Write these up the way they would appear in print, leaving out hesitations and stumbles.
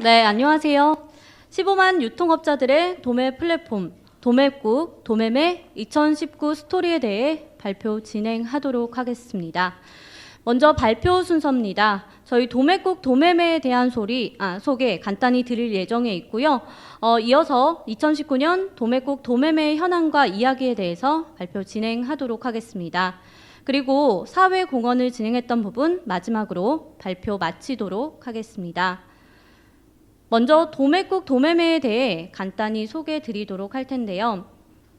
네, 안녕하세요. 15만 유통업자들의 도매 플랫폼 도매국 도매매 2019 스토리에 대해 발표 진행하도록 하겠습니다. 먼저 발표 순서입니다. 저희 도매국 도매매에 대한 소개 간단히 드릴 예정에 있고요. 이어서 2019년 도매국 도매매의 현황과 이야기에 대해서 발표 진행하도록 하겠습니다. 그리고 사회 공헌을 진행했던 부분 마지막으로 발표 마치도록 하겠습니다. 먼저 도매국 도매매에 대해 간단히 소개해 드리도록 할 텐데요.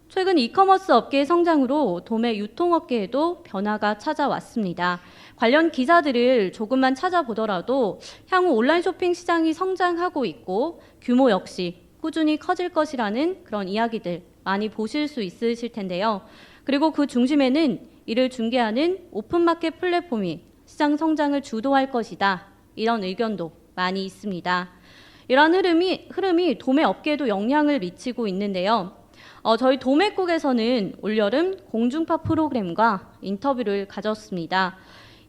최근 이커머스 업계의 성장으로 도매 유통업계에도 변화가 찾아왔습니다. 관련 기사들을 조금만 찾아보더라도 향후 온라인 쇼핑 시장이 성장하고 있고 규모 역시 꾸준히 커질 것이라는 그런 이야기들 많이 보실 수 있으실 텐데요. 그리고 그 중심에는 이를 중개하는 오픈마켓 플랫폼이 시장 성장을 주도할 것이다. 이런 의견도 많이 있습니다. 이러한 흐름이 도매 업계에도 영향을 미치고 있는데요. 저희 도매국에서는 올여름 공중파 프로그램과 인터뷰를 가졌습니다.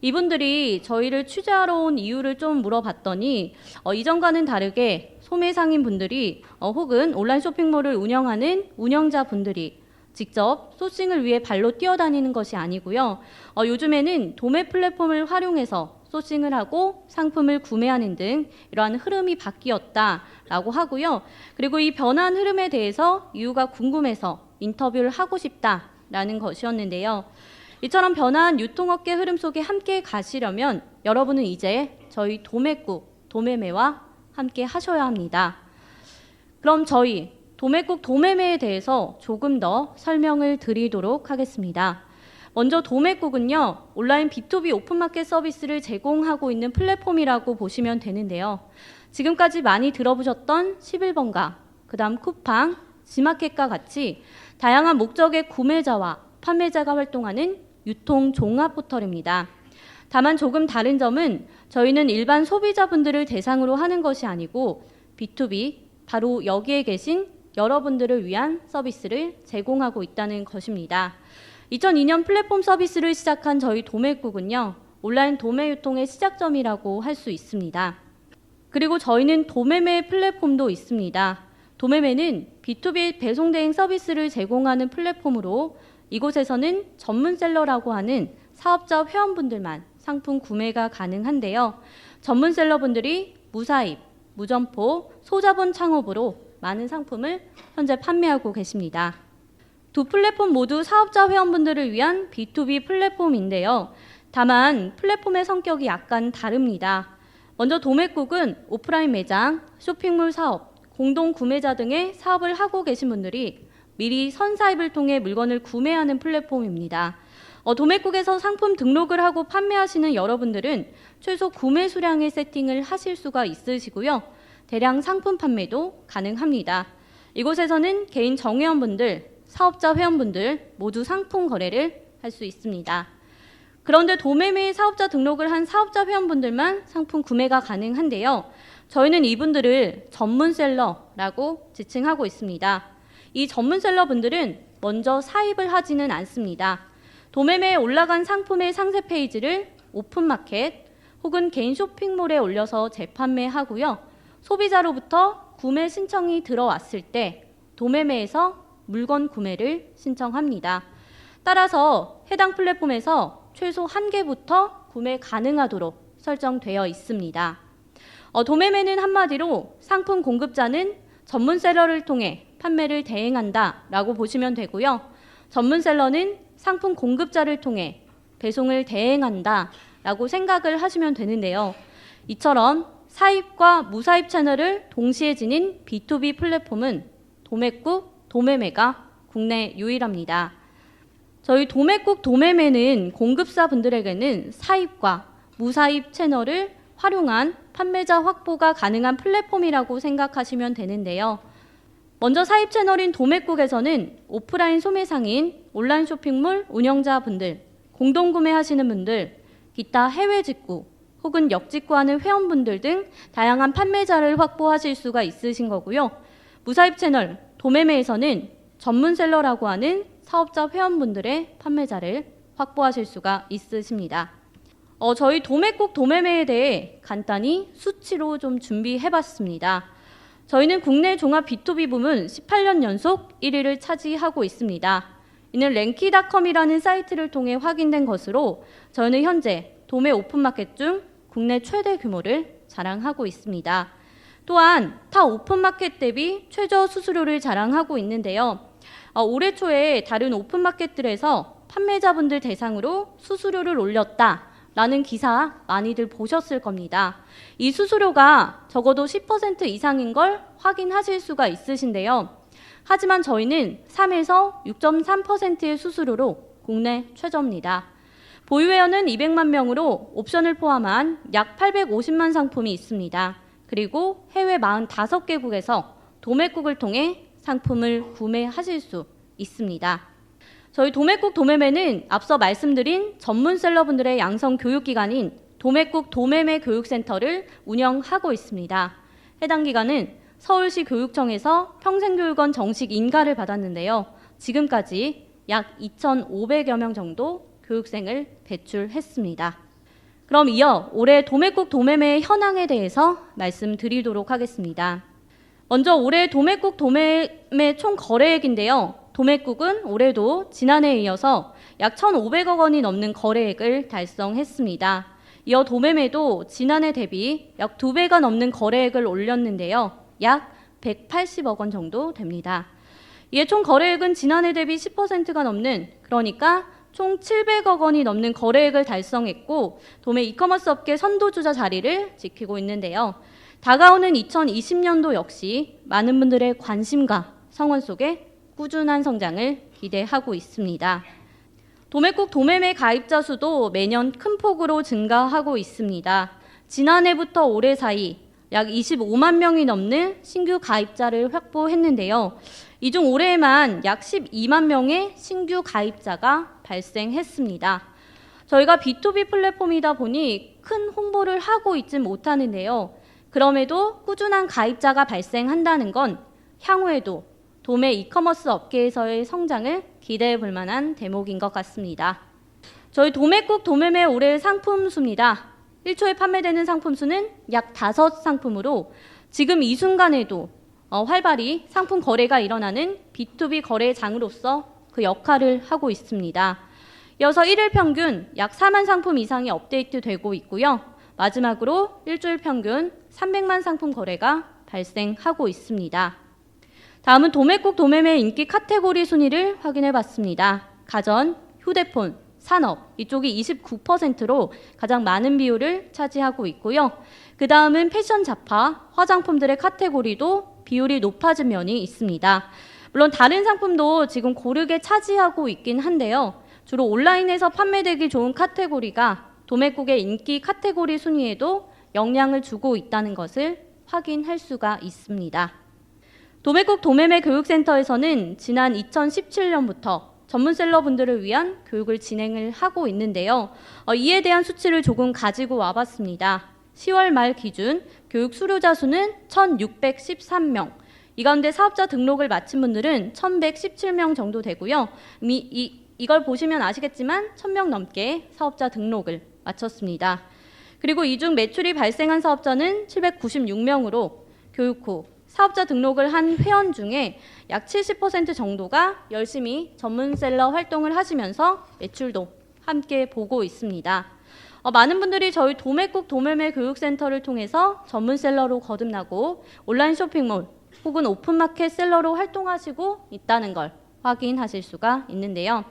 이분들이 저희를 취재하러 온 이유를 좀 물어봤더니 이전과는 다르게 소매상인분들이 혹은 온라인 쇼핑몰을 운영하는 운영자분들이 직접 소싱을 위해 발로 뛰어다니는 것이 아니고요. 요즘에는 도매 플랫폼을 활용해서 소싱을 하고 상품을 구매하는 등 이러한 흐름이 바뀌었다라고 하고요. 그리고 이 변한 흐름에 대해서 이유가 궁금해서 인터뷰를 하고 싶다라는 것이었는데요. 이처럼 변한 유통업계 흐름 속에 함께 가시려면 여러분은 이제 저희 도매국 도매매와 함께 하셔야 합니다. 그럼 저희 도매국 도매매에 대해서 조금 더 설명을 드리도록 하겠습니다. 먼저 도매국은요, 온라인 B2B 오픈마켓 서비스를 제공하고 있는 플랫폼이라고 보시면 되는데요. 지금까지 많이 들어보셨던 11번가, 그 다음 쿠팡, 지마켓과 같이 다양한 목적의 구매자와 판매자가 활동하는 유통 종합 포털입니다. 다만 조금 다른 점은 저희는 일반 소비자분들을 대상으로 하는 것이 아니고 B2B, 바로 여기에 계신 여러분들을 위한 서비스를 제공하고 있다는 것입니다. 2002년 플랫폼 서비스를 시작한 저희 도매국은요, 온라인 도매 유통의 시작점이라고 할 수 있습니다. 그리고 저희는 도매매 플랫폼도 있습니다. 도매매는 B2B 배송 대행 서비스를 제공하는 플랫폼으로 이곳에서는 전문셀러라고 하는 사업자 회원분들만 상품 구매가 가능한데요. 전문셀러분들이 무사입, 무점포, 소자본 창업으로 많은 상품을 현재 판매하고 계십니다. 두 플랫폼 모두 사업자 회원분들을 위한 B2B 플랫폼인데요. 다만 플랫폼의 성격이 약간 다릅니다. 먼저 도매국은 오프라인 매장, 쇼핑몰 사업, 공동 구매자 등의 사업을 하고 계신 분들이 미리 선사입을 통해 물건을 구매하는 플랫폼입니다. 도매국에서 상품 등록을 하고 판매하시는 여러분들은 최소 구매 수량의 세팅을 하실 수가 있으시고요. 대량 상품 판매도 가능합니다. 이곳에서는 개인 정회원분들, 사업자 회원분들 모두 상품 거래를 할 수 있습니다. 그런데 도매매 사업자 등록을 한 사업자 회원분들만 상품 구매가 가능한데요. 저희는 이분들을 전문셀러라고 지칭하고 있습니다. 이 전문셀러분들은 먼저 사입을 하지는 않습니다. 도매매에 올라간 상품의 상세 페이지를 오픈마켓 혹은 개인 쇼핑몰에 올려서 재판매하고요. 소비자로부터 구매 신청이 들어왔을 때 도매매에서 물건 구매를 신청합니다. 따라서 해당 플랫폼에서 최소 1개부터 구매 가능하도록 설정되어 있습니다. 도매매는 한마디로 상품 공급자는 전문셀러를 통해 판매를 대행한다라고 보시면 되고요. 전문셀러는 상품 공급자를 통해 배송을 대행한다라고 생각을 하시면 되는데요. 이처럼 사입과 무사입 채널을 동시에 지닌 B2B 플랫폼은 도매국 도매매가 국내 유일합니다. 저희 도매국 도매매는 공급사분들에게는 사입과 무사입 채널을 활용한 판매자 확보가 가능한 플랫폼이라고 생각하시면 되는데요. 먼저 사입 채널인 도매국에서는 오프라인 소매상인 온라인 쇼핑몰 운영자분들, 공동구매하시는 분들, 기타 해외 직구 혹은 역직구하는 회원분들 등 다양한 판매자를 확보하실 수가 있으신 거고요. 무사입 채널 도매매에서는 전문셀러라고 하는 사업자 회원분들의 판매자를 확보하실 수가 있으십니다. 저희 도매국 도매매에 대해 간단히 수치로 좀 준비해봤습니다. 저희는 국내 종합 B2B 부문 18년 연속 1위를 차지하고 있습니다. 이는 랭키닷컴이라는 사이트를 통해 확인된 것으로 저희는 현재 도매 오픈마켓 중 국내 최대 규모를 자랑하고 있습니다. 또한 타 오픈마켓 대비 최저 수수료를 자랑하고 있는데요. 올해 초에 다른 오픈마켓들에서 판매자분들 대상으로 수수료를 올렸다라는 기사 많이들 보셨을 겁니다. 이 수수료가 적어도 10% 이상인 걸 확인하실 수가 있으신데요. 하지만 저희는 3에서 6.3%의 수수료로 국내 최저입니다. 보유회원은 200만 명으로 옵션을 포함한 약 850만 상품이 있습니다. 그리고 해외 45개국에서 도매국을 통해 상품을 구매하실 수 있습니다. 저희 도매국 도매매는 앞서 말씀드린 전문 셀러분들의 양성 교육기관인 도매국 도매매 교육센터를 운영하고 있습니다. 해당 기관은 서울시 교육청에서 평생교육원 정식 인가를 받았는데요. 지금까지 약 2,500여 명 정도 교육생을 배출했습니다. 그럼 이어 올해 도매국 도매매의 현황에 대해서 말씀드리도록 하겠습니다. 먼저 올해 도매국 도매매 총 거래액인데요. 도매국은 올해도 지난해에 이어서 약 1,500억 원이 넘는 거래액을 달성했습니다. 이어 도매매도 지난해 대비 약 2배가 넘는 거래액을 올렸는데요. 약 180억 원 정도 됩니다. 이에 총 거래액은 지난해 대비 10%가 넘는, 그러니까 총 700억 원이 넘는 거래액을 달성했고 도매 이커머스 업계 선도주자 자리를 지키고 있는데요. 다가오는 2020년도 역시 많은 분들의 관심과 성원 속에 꾸준한 성장을 기대하고 있습니다. 도매국 도매매 가입자 수도 매년 큰 폭으로 증가하고 있습니다. 지난해부터 올해 사이 약 25만 명이 넘는 신규 가입자를 확보했는데요. 이 중 올해에만 약 12만 명의 신규 가입자가 발생했습니다. 저희가 B2B 플랫폼이다 보니 큰 홍보를 하고 있지 못하는데요. 그럼에도 꾸준한 가입자가 발생한다는 건 향후에도 도매 이커머스 업계에서의 성장을 기대해 볼 만한 대목인 것 같습니다. 저희 도매국 도매매 올해 상품 수입니다. 1초에 판매되는 상품 수는 약 5상품으로 지금 이 순간에도 활발히 상품 거래가 일어나는 B2B 거래장으로서 그 역할을 하고 있습니다. 이어서 1일 평균 약 4만 상품 이상이 업데이트되고 있고요. 마지막으로 일주일 평균 300만 상품 거래가 발생하고 있습니다. 다음은 도매국 도매매 인기 카테고리 순위를 확인해 봤습니다. 가전, 휴대폰, 산업 이쪽이 29%로 가장 많은 비율을 차지하고 있고요. 그 다음은 패션 잡화, 화장품들의 카테고리도 비율이 높아진 면이 있습니다. 물론 다른 상품도 지금 고르게 차지하고 있긴 한데요. 주로 온라인에서 판매되기 좋은 카테고리가 도매국의 인기 카테고리 순위에도 영향을 주고 있다는 것을 확인할 수가 있습니다. 도매국 도매매 교육센터에서는 지난 2017년부터 전문셀러분들을 위한 교육을 진행을 하고 있는데요. 이에 대한 수치를 조금 가지고 와봤습니다. 10월 말 기준 교육 수료자 수는 1,613명. 이 가운데 사업자 등록을 마친 분들은 1,117명 정도 되고요. 이걸 보시면 아시겠지만 1,000명 넘게 사업자 등록을 마쳤습니다. 그리고 이 중 매출이 발생한 사업자는 796명으로 교육 후 사업자 등록을 한 회원 중에 약 70% 정도가 열심히 전문셀러 활동을 하시면서 매출도 함께 보고 있습니다. 많은 분들이 저희 도매국 도매매 교육센터를 통해서 전문셀러로 거듭나고 온라인 쇼핑몰 혹은 오픈마켓 셀러로 활동하시고 있다는 걸 확인하실 수가 있는데요.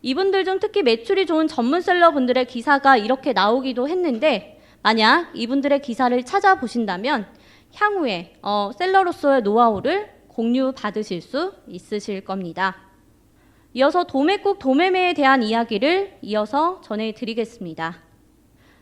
이분들 중 특히 매출이 좋은 전문셀러 분들의 기사가 이렇게 나오기도 했는데 만약 이분들의 기사를 찾아보신다면 향후에 셀러로서의 노하우를 공유받으실 수 있으실 겁니다. 이어서 도매국 도매매에 대한 이야기를 이어서 전해드리겠습니다.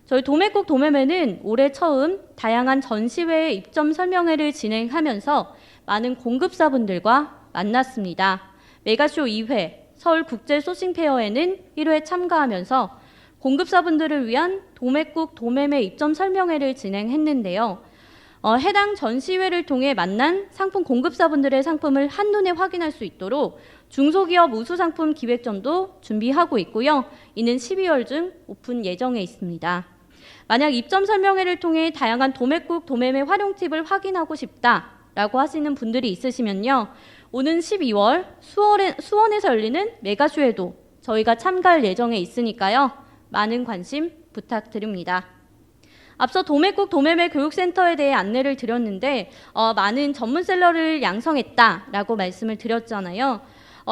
저희 도매국 도매매는 올해 처음 다양한 전시회의 입점 설명회를 진행하면서 많은 공급사분들과 만났습니다. 메가쇼 2회, 서울국제소싱페어에는 1회 참가하면서 공급사분들을 위한 도매국 도매매 입점 설명회를 진행했는데요. 해당 전시회를 통해 만난 상품 공급사분들의 상품을 한눈에 확인할 수 있도록 중소기업 우수상품 기획전도 준비하고 있고요. 이는 12월 중 오픈 예정에 있습니다. 만약 입점 설명회를 통해 다양한 도매국, 도매매 활용 팁을 확인하고 싶다라고 하시는 분들이 있으시면요. 오는 12월 수원에서 열리는 메가쇼에도 저희가 참가할 예정에 있으니까요. 많은 관심 부탁드립니다. 앞서 도매국 도매매 교육센터에 대해 안내를 드렸는데 많은 전문셀러를 양성했다라고 말씀을 드렸잖아요.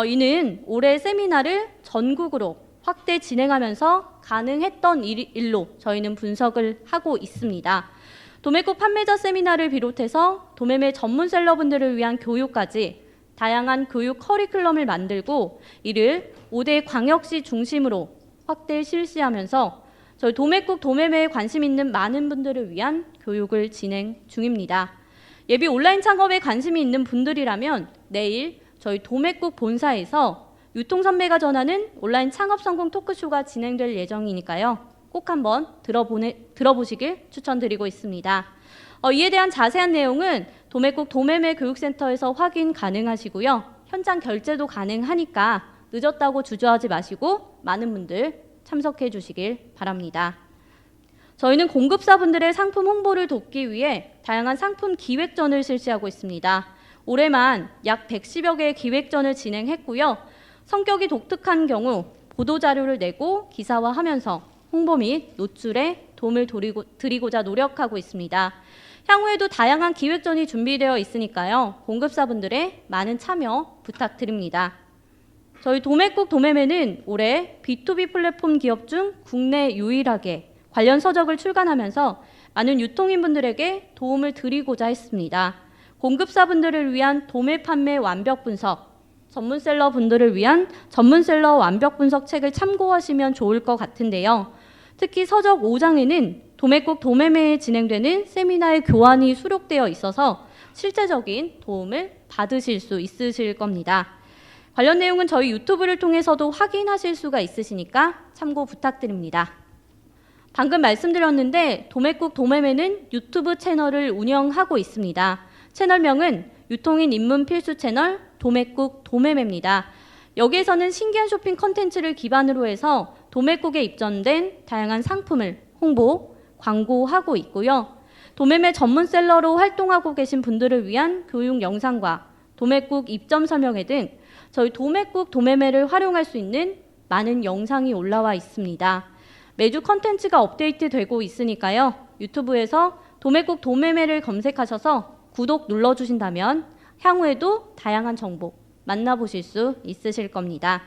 이는 올해 세미나를 전국으로 확대 진행하면서 가능했던 일로 저희는 분석을 하고 있습니다. 도매국 판매자 세미나를 비롯해서 도매매 전문셀러분들을 위한 교육까지 다양한 교육 커리큘럼을 만들고 이를 5대 광역시 중심으로 확대 실시하면서 저희 도매국 도매매에 관심 있는 많은 분들을 위한 교육을 진행 중입니다. 예비 온라인 창업에 관심이 있는 분들이라면 내일 저희 도매국 본사에서 유통선배가 전하는 온라인 창업 성공 토크쇼가 진행될 예정이니까요. 꼭 한번 들어보시길 추천드리고 있습니다. 이에 대한 자세한 내용은 도매국 도매매 교육센터에서 확인 가능하시고요. 현장 결제도 가능하니까 늦었다고 주저하지 마시고 많은 분들 참석해 주시길 바랍니다. 저희는 공급사분들의 상품 홍보를 돕기 위해 다양한 상품 기획전을 실시하고 있습니다. 올해만 약 110여 개의 기획전을 진행했고요. 성격이 독특한 경우 보도자료를 내고 기사화하면서 홍보 및 노출에 도움을 드리고자 노력하고 있습니다. 향후에도 다양한 기획전이 준비되어 있으니까요. 공급사분들의 많은 참여 부탁드립니다. 저희 도매국 도매매는 올해 B2B 플랫폼 기업 중 국내 유일하게 관련 서적을 출간하면서 많은 유통인분들에게 도움을 드리고자 했습니다. 공급사분들을 위한 도매 판매 완벽 분석, 전문셀러 분들을 위한 전문셀러 완벽 분석 책을 참고하시면 좋을 것 같은데요. 특히 서적 5장에는 도매국 도매매에 진행되는 세미나의 교환이 수록되어 있어서 실제적인 도움을 받으실 수 있으실 겁니다. 관련 내용은 저희 유튜브를 통해서도 확인하실 수가 있으시니까 참고 부탁드립니다. 방금 말씀드렸는데 도매국 도매매는 유튜브 채널을 운영하고 있습니다. 채널명은 유통인 입문 필수 채널 도매국 도매매입니다. 여기에서는 신기한 쇼핑 컨텐츠를 기반으로 해서 도매국에 입점된 다양한 상품을 홍보, 광고하고 있고요. 도매매 전문셀러로 활동하고 계신 분들을 위한 교육 영상과 도매국 입점 설명회 등 저희 도매국 도매매를 활용할 수 있는 많은 영상이 올라와 있습니다. 매주 컨텐츠가 업데이트되고 있으니까요. 유튜브에서 도매국 도매매를 검색하셔서 구독 눌러주신다면 향후에도 다양한 정보 만나보실 수 있으실 겁니다.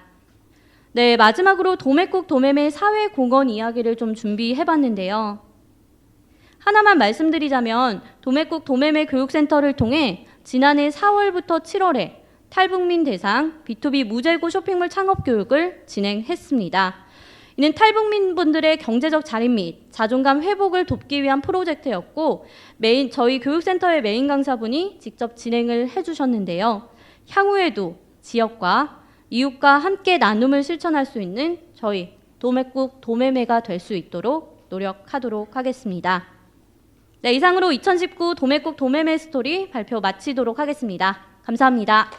네, 마지막으로 도매국 도매매 사회공헌 이야기를 좀 준비해봤는데요. 하나만 말씀드리자면 도매국 도매매 교육센터를 통해 지난해 4월부터 7월에 탈북민 대상 B2B 무재고 쇼핑몰 창업 교육을 진행했습니다. 이는 탈북민 분들의 경제적 자립 및 자존감 회복을 돕기 위한 프로젝트였고 저희 교육센터의 메인 강사분이 직접 진행을 해주셨는데요. 향후에도 지역과 이웃과 함께 나눔을 실천할 수 있는 저희 도매국 도매매가 될 수 있도록 노력하도록 하겠습니다. 네, 이상으로 2019 도매국 도매매 스토리 발표 마치도록 하겠습니다. 감사합니다.